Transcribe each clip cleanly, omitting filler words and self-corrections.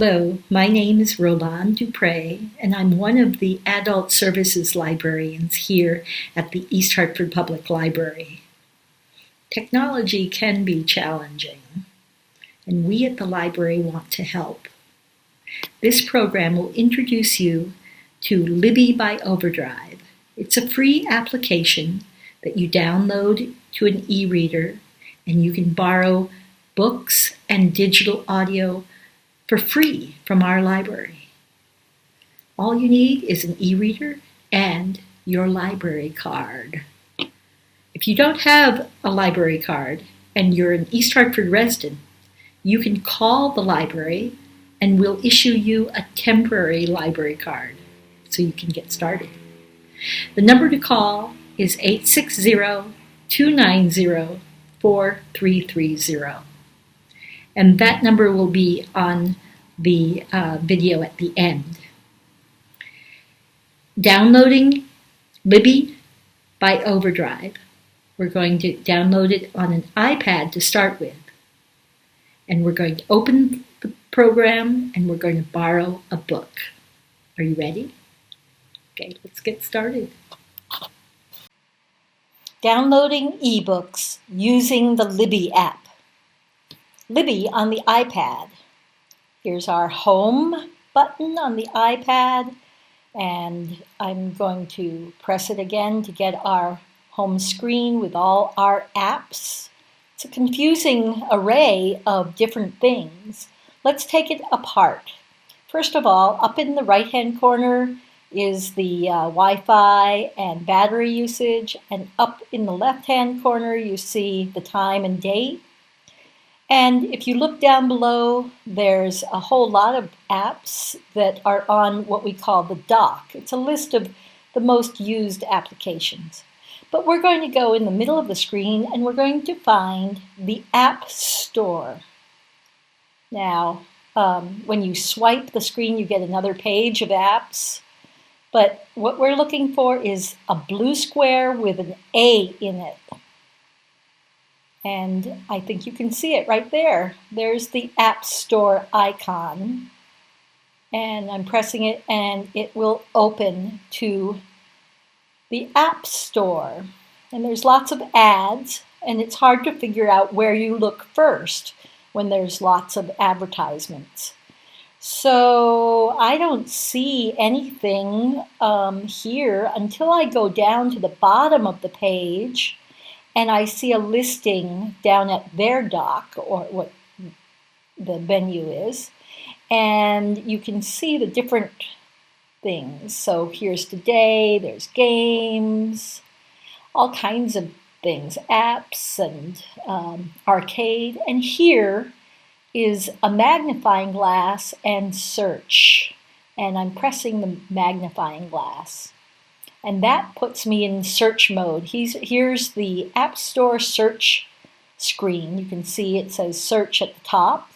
Hello, my name is Roland Dupre, and I'm one of the Adult Services librarians here at the East Hartford Public Library. Technology can be challenging, and we at the library want to help. This program will introduce you to Libby by Overdrive. It's a free application that you download to an e-reader, and you can borrow books and digital audio for free from our library. All you need is an e-reader and your library card. If you don't have a library card and you're an East Hartford resident, you can call the library and we'll issue you a temporary library card so you can get started. The number to call is 860-290-4330. And that number will be on the video at the end. Downloading Libby by Overdrive. We're going to download it on an iPad to start with. And we're going to open the program and we're going to borrow a book. Are you ready? Okay, let's get started. Downloading eBooks using the Libby app. Libby on the iPad. Here's our home button on the iPad, and I'm going to press it again to get our home screen with all our apps. It's a confusing array of different things. Let's take it apart. First of all, up in the right-hand corner is the Wi-Fi and battery usage, and up in the left-hand corner you see the time and date. And if you look down below, there's a whole lot of apps that are on what we call the dock. It's a list of the most used applications. But we're going to go in the middle of the screen and we're going to find the App Store. Now, when you swipe the screen, you get another page of apps. But what we're looking for is a blue square with an A in it. And I think you can see it right there. There's the App Store icon. And I'm pressing it and it will open to the App Store. And there's lots of ads and it's hard to figure out where you look first when there's lots of advertisements. So I don't see anything here until I go down to the bottom of the page and I see a listing down at their dock, or what the venue is, and you can see the different things. So here's today, there's games, all kinds of things, apps and arcade, and here is a magnifying glass and search, and I'm pressing the magnifying glass. And that puts me in search mode. Here's the App Store search screen. You can see it says search at the top.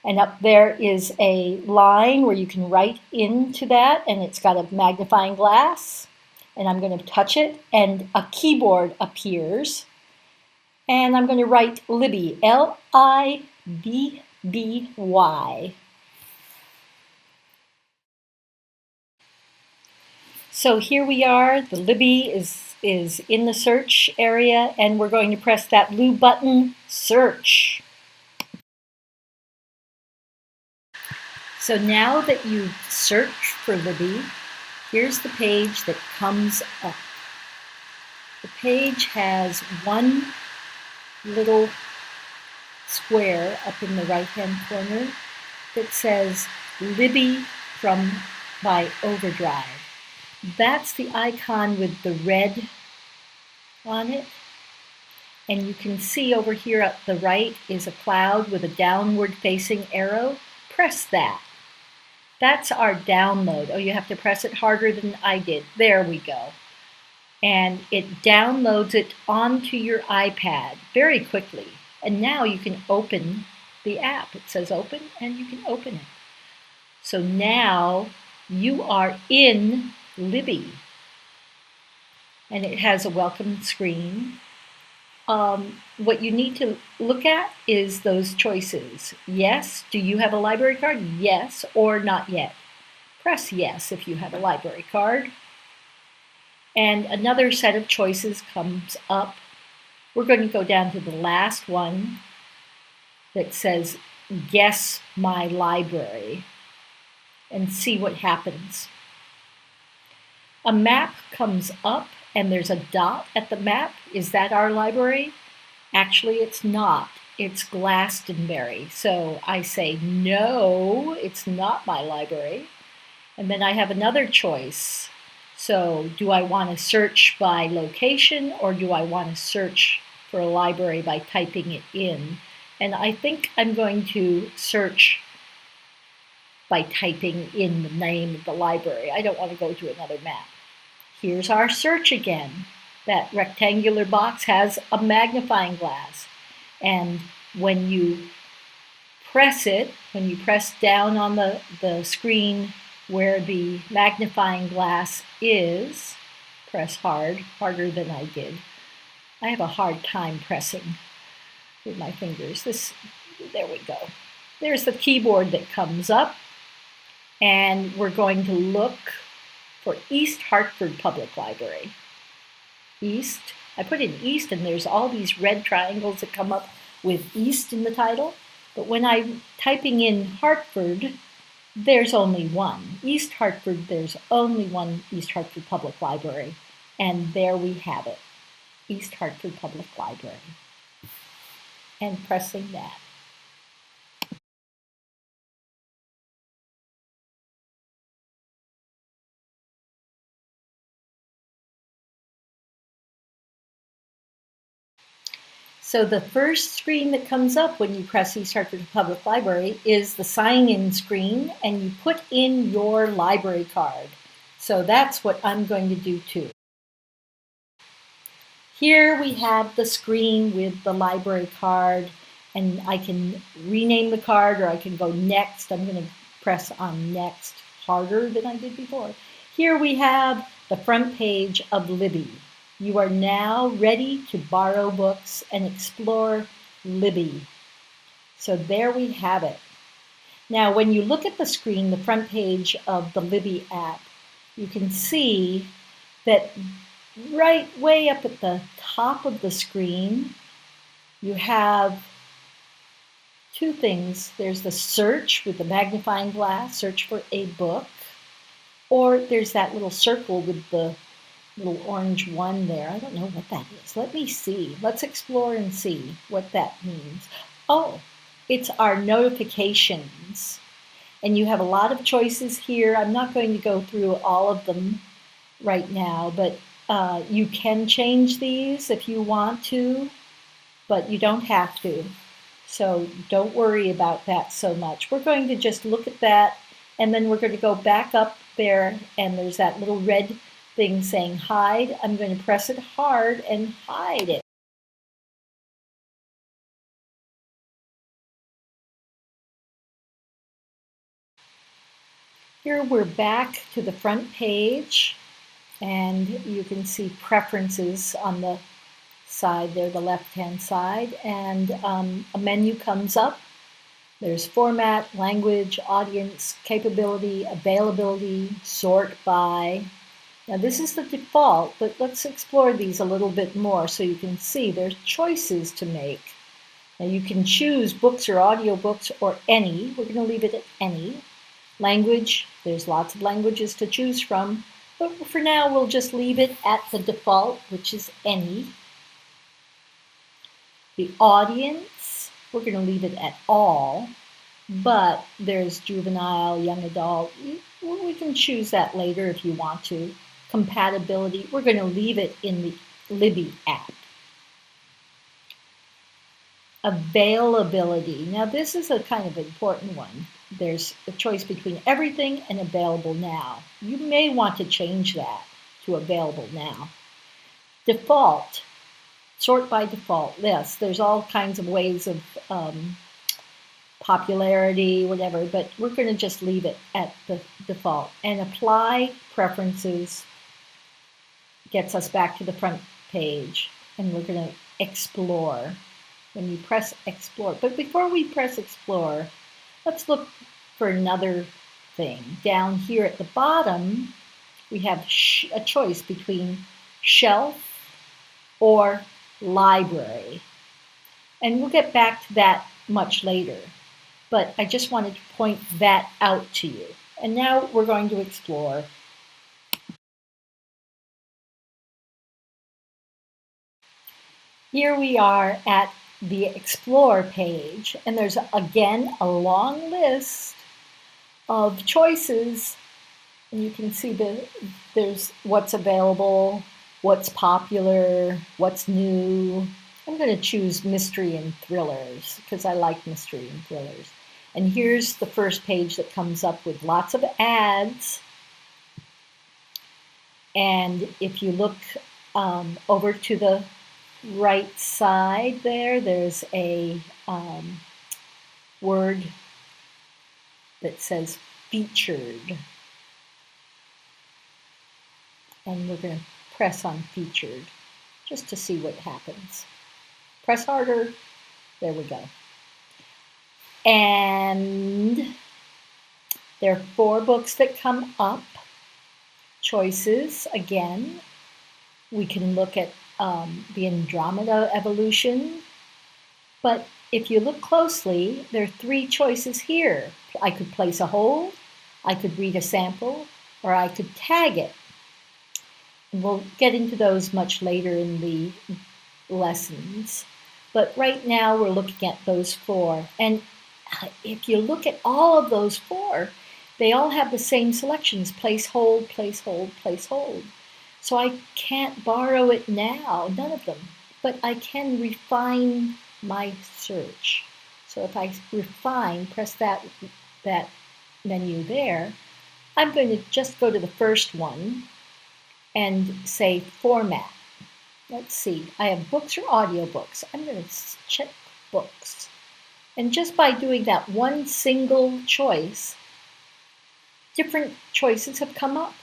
And up there is a line where you can write into that, and it's got a magnifying glass. And I'm going to touch it, and a keyboard appears. And I'm going to write Libby, L-I-B-B-Y. So here we are, the Libby is in the search area, and we're going to press that blue button, search. So now that you've searched for Libby, here's the page that comes up. The page has one little square up in the right-hand corner that says Libby by Overdrive. That's the icon with the red on it. And you can see over here at the right is a cloud with a downward facing arrow. Press that. That's our download. Oh, you have to press it harder than I did. There we go. And it downloads it onto your iPad very quickly. And now you can open the app. It says open, and you can open it. So now you are in Libby. And it has a welcome screen. what you need to look at is those choices. Yes, do you have a library card? Yes, or not yet. Press yes if you have a library card. And another set of choices comes up. We're going to go down to the last one that says, guess my library, and see what happens. A map comes up and there's a dot at the map. Is that our library? Actually, it's not. It's Glastonbury. So I say, no, it's not my library. And then I have another choice. So do I want to search by location, or do I want to search for a library by typing it in? And I think I'm going to search by typing in the name of the library. I don't want to go to another map. Here's our search again. That rectangular box has a magnifying glass. And when you press it, when you press down on the screen where the magnifying glass is, press hard, harder than I did. I have a hard time pressing with my fingers. There we go. There's the keyboard that comes up, and we're going to look for East Hartford Public Library. East, I put in East, and there's all these red triangles that come up with East in the title. But when I'm typing in Hartford, there's only one. East Hartford, there's only one East Hartford Public Library. And there we have it, East Hartford Public Library. And pressing that. So the first screen that comes up when you press East Hartford Public Library is the sign-in screen, and you put in your library card. So that's what I'm going to do too. Here we have the screen with the library card, and I can rename the card, or I can go next. I'm going to press on next harder than I did before. Here we have the front page of Libby. You are now ready to borrow books and explore Libby. So there we have it. Now, when you look at the screen, the front page of the Libby app, you can see that right way up at the top of the screen, you have two things. There's the search with the magnifying glass, search for a book, or there's that little circle with the little orange one there. I don't know what that is. Let me see. Let's explore and see what that means. Oh, it's our notifications. And you have a lot of choices here. I'm not going to go through all of them right now, but you can change these if you want to, but you don't have to. So don't worry about that so much. We're going to just look at that, and then we're going to go back up there, and there's that little red thing saying hide. I'm going to press it hard and hide it. Here we're back to the front page, and you can see preferences on the side there, the left-hand side, and a menu comes up. There's format, language, audience, capability, availability, sort by. Now this is the default, but let's explore these a little bit more so you can see there's choices to make. Now you can choose books or audiobooks or any. We're going to leave it at any. Language, there's lots of languages to choose from, but for now we'll just leave it at the default, which is any. The audience, we're going to leave it at all, but there's juvenile, young adult. We can choose that later if you want to. Compatibility, we're going to leave it in the Libby app. Availability, now this is a kind of important one. There's a choice between everything and available now. You may want to change that to available now. Default, sort by default. Yes, there's all kinds of ways of popularity, whatever, but we're going to just leave it at the default. And apply preferences gets us back to the front page, and we're going to Explore. When you press Explore. But before we press Explore, let's look for another thing. Down here at the bottom, we have a choice between Shelf or Library. And we'll get back to that much later. But I just wanted to point that out to you. And now we're going to explore. Here we are at the Explore page, and there's again a long list of choices. And you can see there's what's available, what's popular, what's new. I'm going to choose mystery and thrillers because I like mystery and thrillers. And here's the first page that comes up with lots of ads. And if you look over to the right side there's a word that says featured. And we're going to press on featured just to see what happens. Press harder. There we go. And there are 4 books that come up. Choices, again. We can look at the Andromeda evolution. But if you look closely, there are 3 choices here. I could place a hold, I could read a sample, or I could tag it. And we'll get into those much later in the lessons. But right now we're looking at those 4. And if you look at all of those 4, they all have the same selections: place, hold, place, hold, place, hold. So I can't borrow it now, none of them. But I can refine my search. So if I refine, press that menu there, I'm going to just go to the first one and say format. Let's see, I have books or audiobooks. I'm going to check books. And just by doing that one single choice, different choices have come up.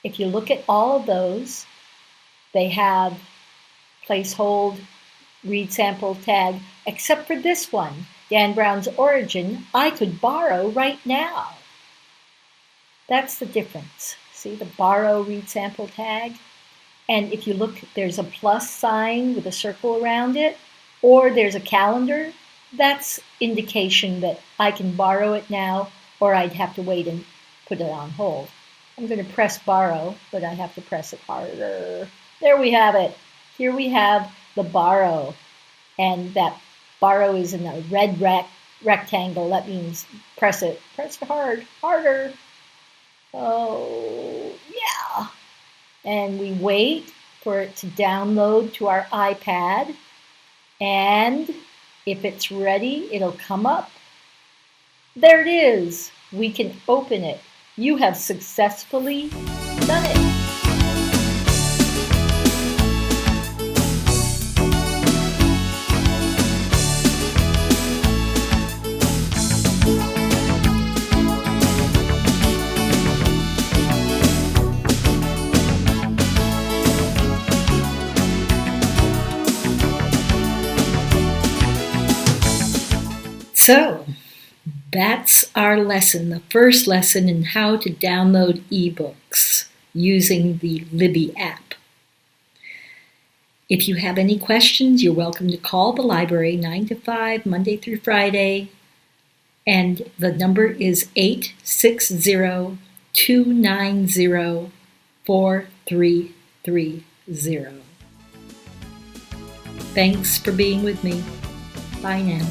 If you look at all of those, they have place, hold, read, sample, tag, except for this one, Dan Brown's Origin, I could borrow right now. That's the difference. See the borrow, read, sample, tag? And if you look, there's a plus sign with a circle around it, or there's a calendar. That's indication that I can borrow it now, or I'd have to wait and put it on hold. I'm going to press borrow, but I have to press it harder. There we have it. Here we have the borrow. And that borrow is in a red rectangle. That means press it. Press it hard, harder. Oh, yeah. And we wait for it to download to our iPad. And if it's ready, it'll come up. There it is. We can open it. You have successfully done it. So, that's our lesson, the first lesson in how to download eBooks using the Libby app. If you have any questions, you're welcome to call the library 9 to 5, Monday through Friday, and the number is 860-290-4330. Thanks for being with me. Bye now.